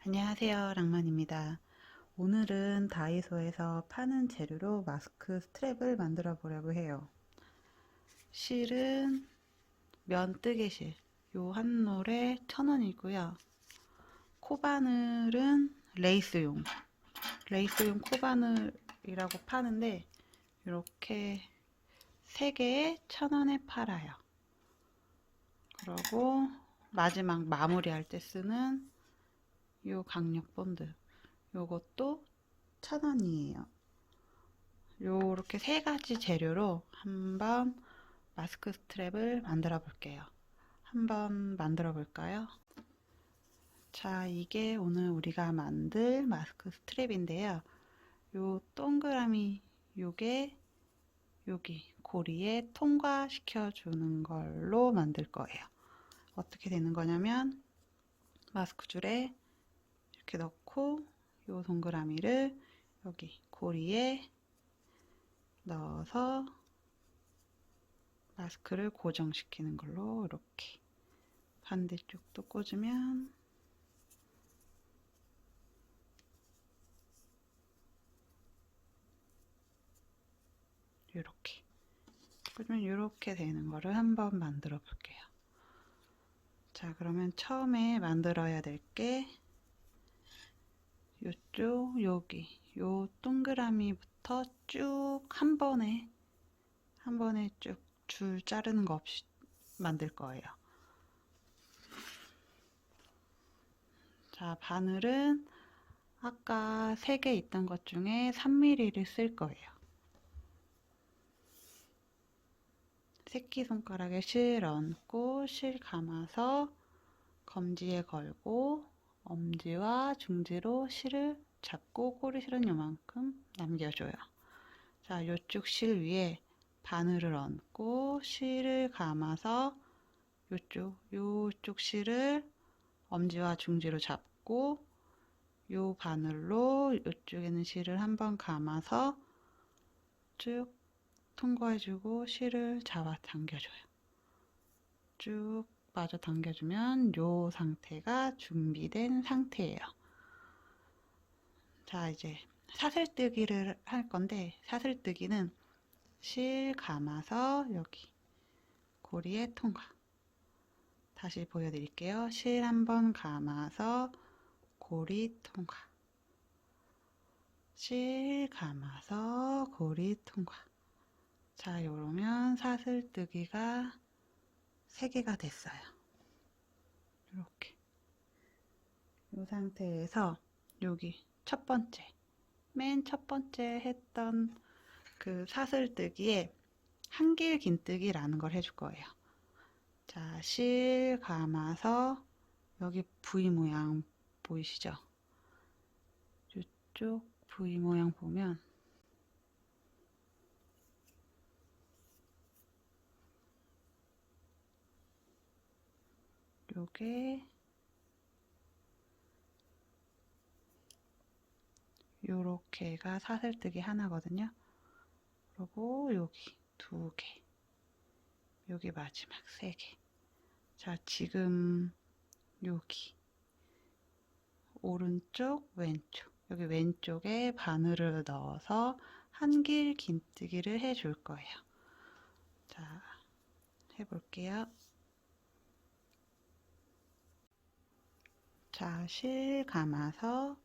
안녕하세요, 랑만입니다. 오늘은 다이소에서 파는 재료로 마스크 스트랩을 만들어 보려고 해요. 실은 면뜨개실, 요 한 롤에 1,000원이고요. 코바늘은 레이스용 코바늘이라고 파는데 이렇게 3개에 1,000원에 팔아요. 그리고 마지막 마무리할 때 쓰는 요 강력 본드, 요것도 1,000원이에요. 요렇게 3가지 재료로 한번 마스크 스트랩을 만들어 볼게요. 한번 만들어 볼까요? 자, 이게 오늘 우리가 만들 마스크 스트랩인데요. 요 동그라미 요게 여기 고리에 통과시켜 주는 걸로 만들 거예요. 어떻게 되는 거냐면 마스크 줄에 이렇게 넣고 요 동그라미를 여기 고리에 넣어서 마스크를 고정시키는 걸로 이렇게 반대쪽도 꽂으면 이렇게 꽂으면 이렇게 되는 거를 한번 만들어 볼게요. 자, 그러면 처음에 만들어야 될 게 요쪽 여기 요 동그라미부터 쭉 한 번에 쭉 줄 자르는 거 없이 만들 거예요. 자, 바늘은 아까 3개 있던 것 중에 3mm를 쓸 거예요. 새끼손가락에 실 얹고 실 감아서 검지에 걸고 엄지와 중지로 실을 잡고 꼬리실은 요만큼 남겨줘요. 자, 요쪽 실 위에 바늘을 얹고 실을 감아서 요쪽 실을 엄지와 중지로 잡고 요 바늘로 요쪽에는 실을 한번 감아서 쭉 통과해주고 실을 잡아 당겨줘요. 쭉 마저 당겨주면 요 상태가 준비된 상태예요. 자, 이제 사슬뜨기를 할 건데 사슬뜨기는 실 감아서 여기 고리에 통과. 다시 보여드릴게요. 실 한번 감아서 고리 통과. 실 감아서 고리 통과. 자, 이러면 사슬뜨기가 3개가 됐어요. 이렇게 이 상태에서 여기 맨 첫 번째 했던 그 사슬뜨기에 한길긴뜨기라는 걸 해줄 거예요. 자, 실 감아서 여기 V 모양 보이시죠? 이쪽 V 모양 보면 요게 요렇게가 사슬뜨기 하나거든요. 그리고 여기 2개, 여기 마지막 3개. 자, 지금 여기 오른쪽, 왼쪽, 여기 왼쪽에 바늘을 넣어서 한길긴뜨기를 해줄 거예요. 자, 해볼게요. 자, 실 감아서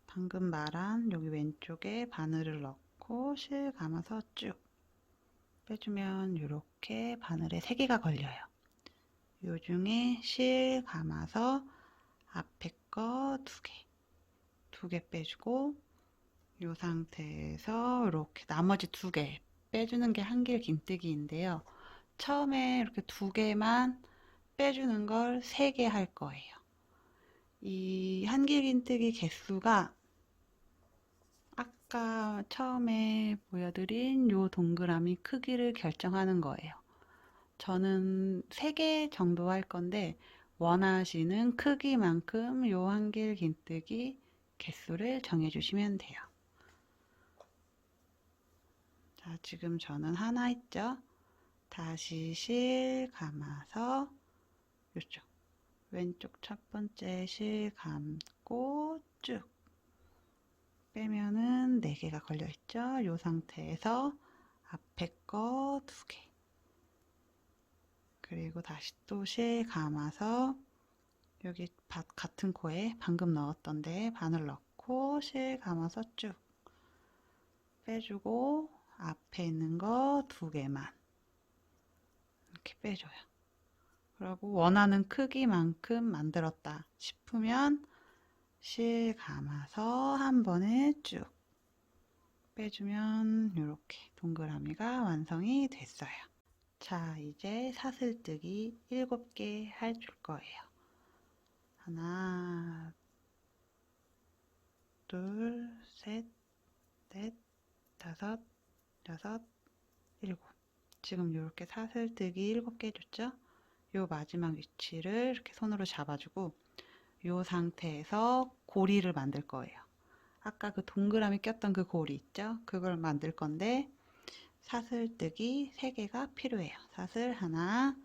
방금 말한 여기 왼쪽에 바늘을 넣고 실 감아서 쭉 빼주면 이렇게 바늘에 3개가 걸려요. 요 중에 실 감아서 앞에 거 2개 빼주고 이 상태에서 이렇게 나머지 2개 빼주는 게 한길긴뜨기인데요. 처음에 이렇게 2개만 빼주는 걸 3개 할 거예요. 이 한길긴뜨기 개수가 아까 처음에 보여드린 요 동그라미 크기를 결정하는 거예요. 저는 3개 정도 할 건데 원하시는 크기만큼 요 한길긴뜨기 개수를 정해주시면 돼요. 자, 지금 저는 하나 했죠? 다시 실 감아서 이쪽 왼쪽 첫 번째 실 감고 감고 쭉 빼면은 4개가 걸려있죠. 이 상태에서 앞에 거 2개, 그리고 다시 또 실 감아서 여기 같은 코에 방금 넣었던 데에 바늘 넣고 실 감아서 쭉 빼주고 앞에 있는 거 2개만 이렇게 빼줘요. 그리고 원하는 크기만큼 만들었다 싶으면 실 감아서 한 번에 쭉 빼주면 이렇게 동그라미가 완성이 됐어요. 자, 이제 사슬뜨기 7개 해줄 거예요. 하나, 둘, 셋, 넷, 다섯, 여섯, 일곱. 지금 이렇게 사슬뜨기 7개 해줬죠? 요 마지막 위치를 이렇게 손으로 잡아주고 요 상태에서 고리를 만들 거예요. 아까 그 동그라미 꼈던 그 고리 있죠? 그걸 만들 건데 사슬뜨기 3개가 필요해요. 사슬 하나,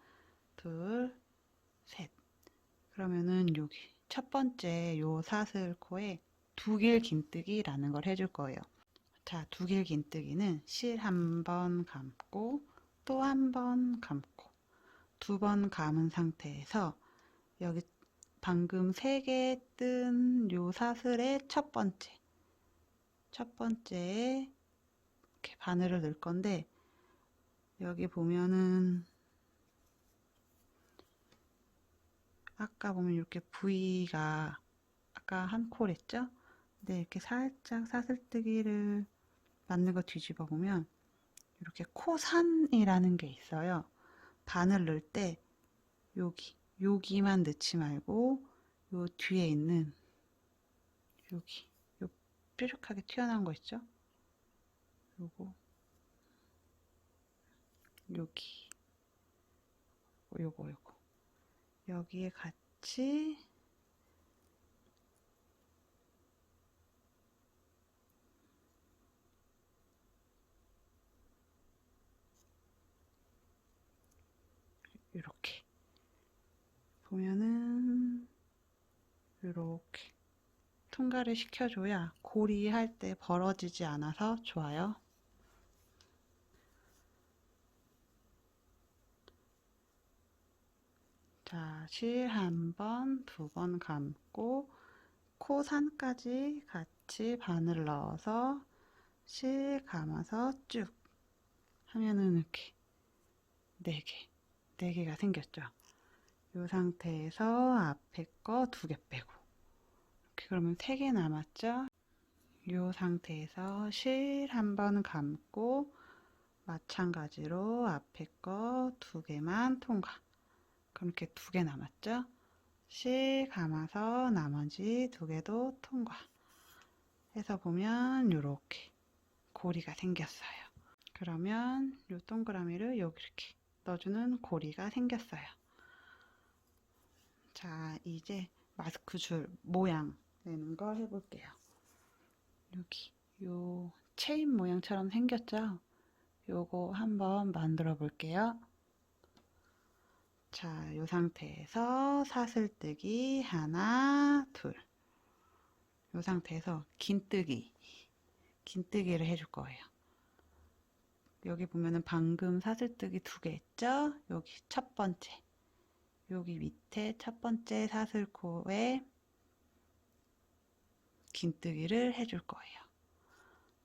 둘, 셋. 그러면은 여기 첫 번째 요 사슬코에 두길 긴뜨기라는 걸 해줄 거예요. 자, 두길 긴뜨기는 실 한 번 감고 또 한 번 감고 2번 감은 상태에서 여기 방금 3개 뜬 요 사슬의 첫 번째에 이렇게 바늘을 넣을 건데 여기 보면은 아까 보면 이렇게 V가 아까 한 콜 했죠? 근데 이렇게 살짝 사슬뜨기를 맞는 거 뒤집어 보면 이렇게 코산이라는 게 있어요. 바늘 넣을 때 여기만 넣지 말고 요 뒤에 있는 여기 요 뾰족하게 튀어나온 거 있죠? 요거 여기 요거 여기에 같이 이렇게 보면은 이렇게 통과를 시켜줘야 고리 할 때 벌어지지 않아서 좋아요. 자, 실 한 번, 2번 감고 코산까지 같이 바늘 넣어서 실 감아서 쭉 하면은 이렇게 4개가 생겼죠. 이 상태에서 앞에 거 2개 빼고 이렇게 그러면 3개 남았죠. 이 상태에서 실 한 번 감고 마찬가지로 앞에 거 2개만 통과. 그럼 이렇게 2개 남았죠. 실 감아서 나머지 2개도 통과 해서 보면 이렇게 고리가 생겼어요. 그러면 이 동그라미를 여기 이렇게 넣어주는 고리가 생겼어요. 자, 이제 마스크 줄 모양 내는 거 해볼게요. 여기 요 체인 모양처럼 생겼죠? 요거 한번 만들어 볼게요. 자, 요 상태에서 사슬뜨기 하나, 둘. 요 상태에서 긴뜨기를 해줄 거예요. 여기 보면은 방금 사슬뜨기 2개 했죠? 여기 첫 번째. 여기 밑에 첫 번째 사슬코에 긴뜨기를 해줄 거예요.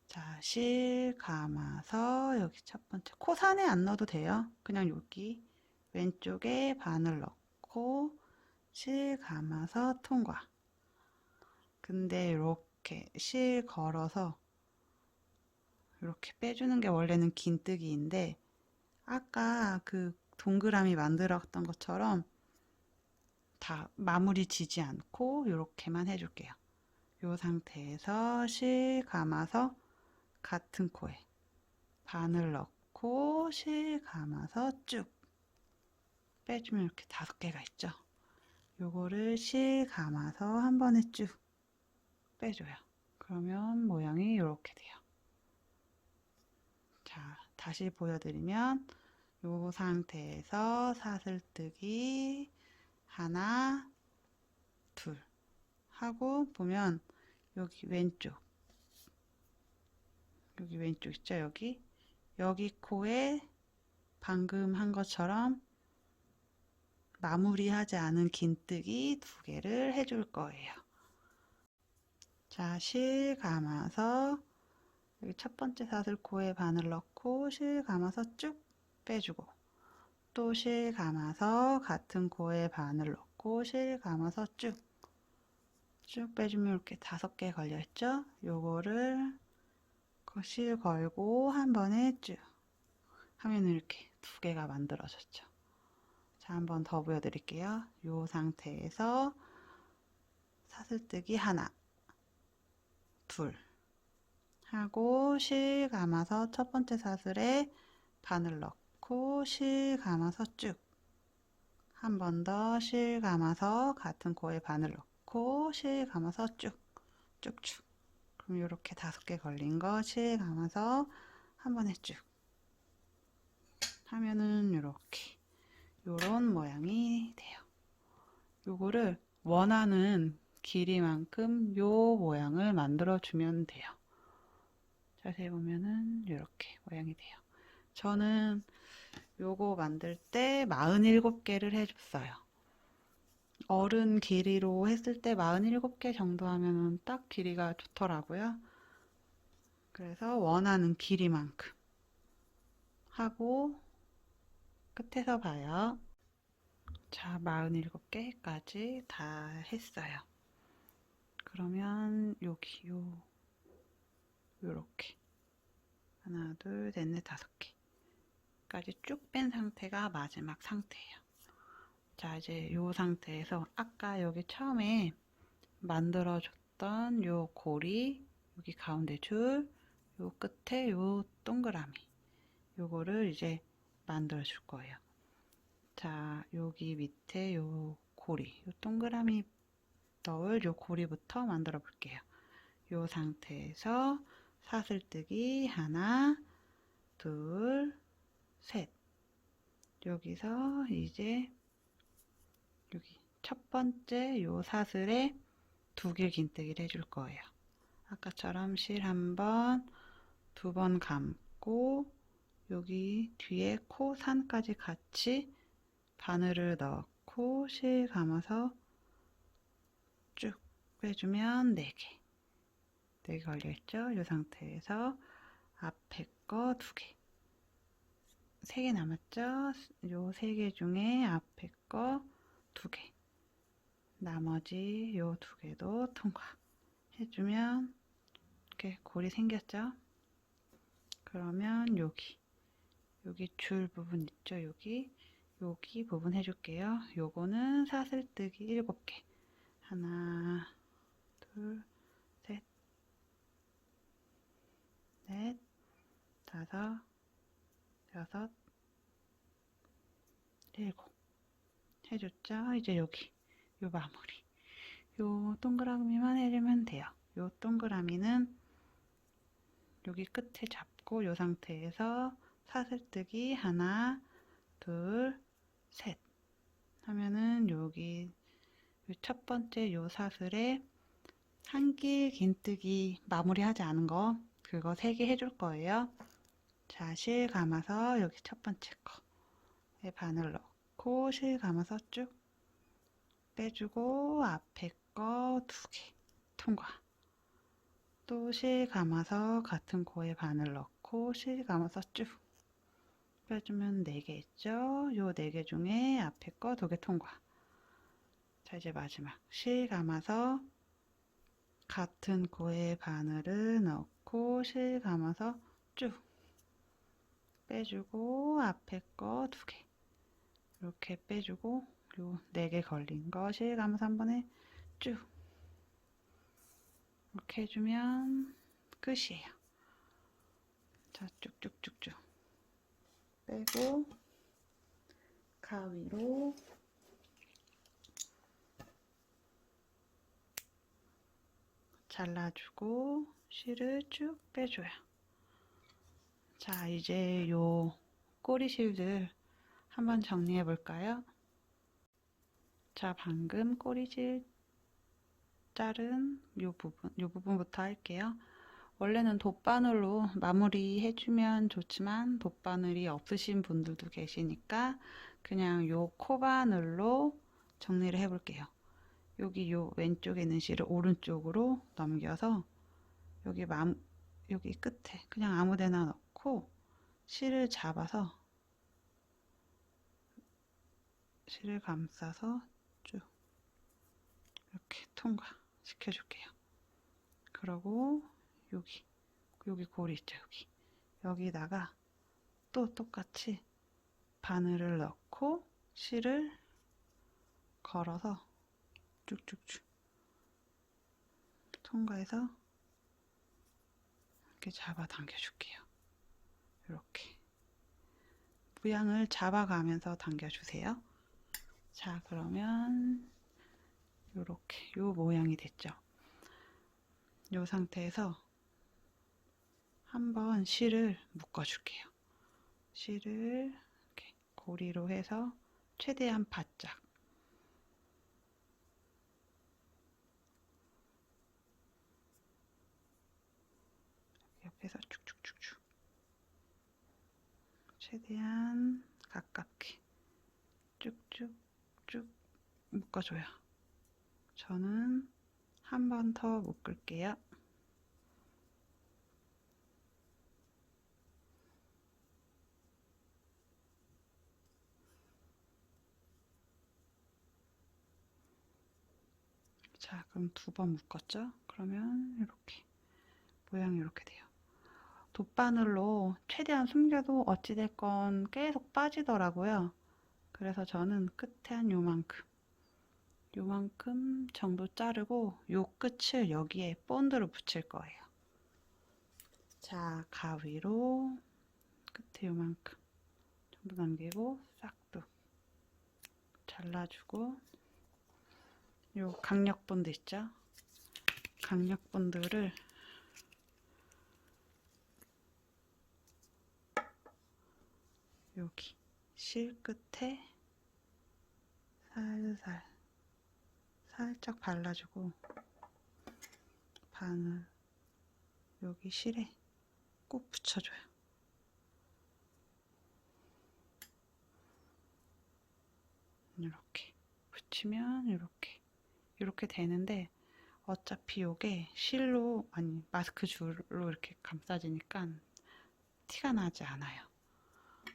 자, 실 감아서 여기 첫 번째 코산에 안 넣어도 돼요. 그냥 여기 왼쪽에 바늘 넣고 실 감아서 통과. 근데 이렇게 실 걸어서 이렇게 빼주는 게 원래는 긴뜨기인데 아까 그 동그라미 만들었던 것처럼 다 마무리 지지 않고 이렇게만 해줄게요. 이 상태에서 실 감아서 같은 코에 바늘 넣고 실 감아서 쭉 빼주면 이렇게 5개가 있죠. 요거를 실 감아서 한 번에 쭉 빼줘요. 그러면 모양이 이렇게 돼요. 자, 다시 보여드리면 요 상태에서 사슬뜨기 하나, 둘 하고 보면 여기 왼쪽 있죠? 여기 코에 방금 한 것처럼 마무리하지 않은 긴뜨기 2개를 해줄 거예요. 자, 실 감아서 여기 첫 번째 사슬 코에 바늘 넣고 실 감아서 쭉 빼주고, 또 실 감아서 같은 코에 바늘 넣고 실 감아서 쭉 빼주면 이렇게 5개 걸려있죠? 요거를 실 걸고 한 번에 쭉 하면 이렇게 2개가 만들어졌죠. 자, 한 번 더 보여드릴게요. 요 상태에서 사슬뜨기 하나, 둘 하고 실 감아서 첫 번째 사슬에 바늘 넣고 실 감아서 쭉, 한 번 더 실 감아서 같은 코에 바늘 넣고 실 감아서 쭉쭉. 그럼 이렇게 5개 걸린 거 실 감아서 한 번에 쭉 하면은 이렇게 요런 모양이 돼요. 요거를 원하는 길이만큼 요 모양을 만들어 주면 돼요. 자세히 보면은 이렇게 모양이 돼요. 저는 요거 만들 때 47개를 해줬어요. 어른 길이로 했을 때 47개 정도 하면은 딱 길이가 좋더라고요. 그래서 원하는 길이만큼 하고 끝에서 봐요. 자, 47개까지 다 했어요. 그러면 여기 요렇게 하나, 둘, 셋, 넷, 5개까지 쭉 뺀 상태가 마지막 상태예요. 자, 이제 요 상태에서 아까 여기 처음에 만들어줬던 요 고리, 여기 가운데 줄, 요 끝에 요 동그라미, 요거를 이제 만들어 줄 거예요. 자, 여기 밑에 요 고리, 요 동그라미 넣을 요 고리부터 만들어 볼게요. 요 상태에서 사슬뜨기 하나, 둘, 셋. 여기서 이제 여기 첫 번째 요 사슬에 2개 긴뜨기를 해줄 거예요. 아까처럼 실 한 번, 2번 감고 여기 뒤에 코 산까지 같이 바늘을 넣고 실 감아서 쭉 빼주면 4개. 4개 걸려있죠? 이 상태에서 앞에 거 2개. 3개 남았죠? 요 3개 중에 앞에 거 2개. 나머지 요 2개도 통과 해주면 이렇게 골이 생겼죠? 그러면 여기 줄 부분 있죠? 여기 부분 해줄게요. 요거는 사슬뜨기 7개. 하나, 둘, 셋, 넷, 5, 6, 7 해줬죠? 이제 여기 요 마무리 요 동그라미만 해주면 돼요. 요 동그라미는 여기 끝에 잡고 요 상태에서 사슬뜨기 하나, 둘, 셋 하면은 여기 첫 번째 요 사슬에 한길 긴뜨기 마무리하지 않은 거 그거 3개 해줄 거예요. 자, 실 감아서 여기 첫 번째 거에 바늘 넣고 실 감아서 쭉 빼주고 앞에 거 2개 통과. 또 실 감아서 같은 코에 바늘 넣고 실 감아서 쭉 빼주면 4개 있죠? 요 4개 중에 앞에 거 2개 통과. 자, 이제 마지막 실 감아서 같은 코에 바늘을 넣고 실 감아서 쭉 빼주고 앞에 거 2개 이렇게 빼주고 요 4개 걸린 거 실 감아서 한 번에 쭉 이렇게 해주면 끝이에요. 자, 쭉쭉쭉쭉 빼고 가위로 잘라주고 실을 쭉 빼줘요. 자, 이제 요 꼬리실들 한번 정리해 볼까요? 자, 방금 꼬리실 자른 요 부분부터 할게요. 원래는 돗바늘로 마무리 해주면 좋지만 돗바늘이 없으신 분들도 계시니까 그냥 요 코바늘로 정리를 해 볼게요. 여기 요 왼쪽에 있는 실을 오른쪽으로 넘겨서 여기 끝에 그냥 아무 데나 넣고 실을 잡아서 실을 감싸서 쭉 이렇게 통과시켜 줄게요. 그러고 여기 고리 있죠. 여기다가 또 똑같이 바늘을 넣고 실을 걸어서 쭉쭉쭉 통과해서 이렇게 잡아 당겨 줄게요. 이렇게 모양을 잡아가면서 당겨 주세요. 자, 그러면 이렇게 요 모양이 됐죠. 요 상태에서 한번 실을 묶어 줄게요. 실을 이렇게 고리로 해서 최대한 바짝 옆에서 쭉쭉쭉쭉 최대한 가깝게 쭉쭉쭉 묶어줘요. 저는 한 번 더 묶을게요. 자, 그럼 두 번 묶었죠? 그러면 이렇게 모양이 이렇게 돼요. 돗바늘로 최대한 숨겨도 어찌됐건 계속 빠지더라고요. 그래서 저는 끝에 한 요만큼 정도 자르고 요 끝을 여기에 본드를 붙일 거예요. 자, 가위로 끝에 요만큼 정도 남기고 싹둑 잘라주고 요 강력본드 있죠? 강력본드를 여기 실 끝에 살짝 발라주고 바늘 여기 실에 꼭 붙여줘요. 이렇게 붙이면 이렇게 되는데 어차피 요게 실로 아니 마스크 줄로 이렇게 감싸지니까 티가 나지 않아요.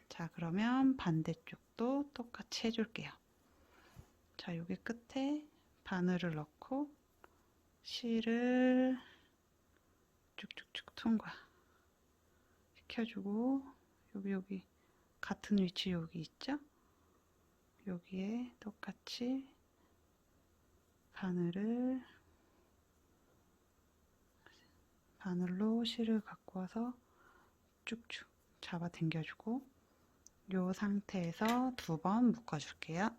자, 그러면 반대쪽도 똑같이 해줄게요. 자, 여기 끝에 바늘을 넣고 실을 쭉쭉쭉 통과 시켜주고 여기 같은 위치 여기 있죠? 여기에 똑같이 바늘로 실을 갖고 와서 쭉쭉 잡아 당겨주고 이 상태에서 두 번 묶어줄게요.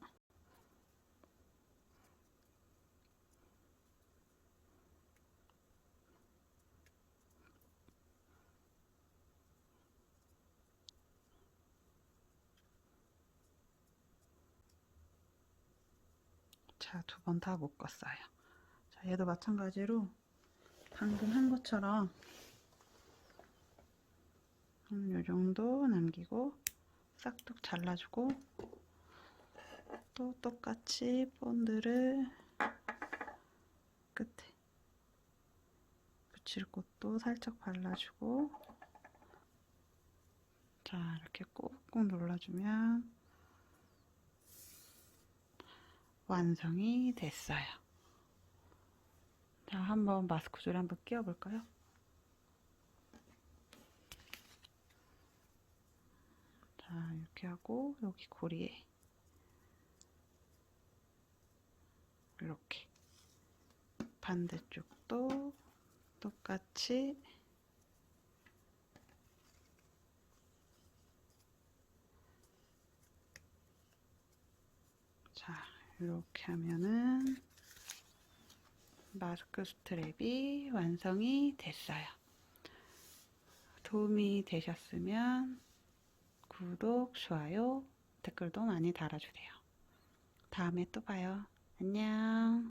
자, 두 번 다 묶었어요. 자, 얘도 마찬가지로 방금 한 것처럼 요 정도 남기고 싹둑 잘라주고 또 똑같이 본드를 끝에 붙일 곳도 살짝 발라주고 자, 이렇게 꾹꾹 눌러주면 완성이 됐어요. 자, 한번 마스크줄 한번 끼워볼까요? 자, 이렇게 하고 여기 고리에 이렇게 반대쪽도 똑같이 자, 이렇게 하면은 마스크 스트랩이 완성이 됐어요. 도움이 되셨으면 구독, 좋아요, 댓글도 많이 달아주세요. 다음에 또 봐요. 안녕.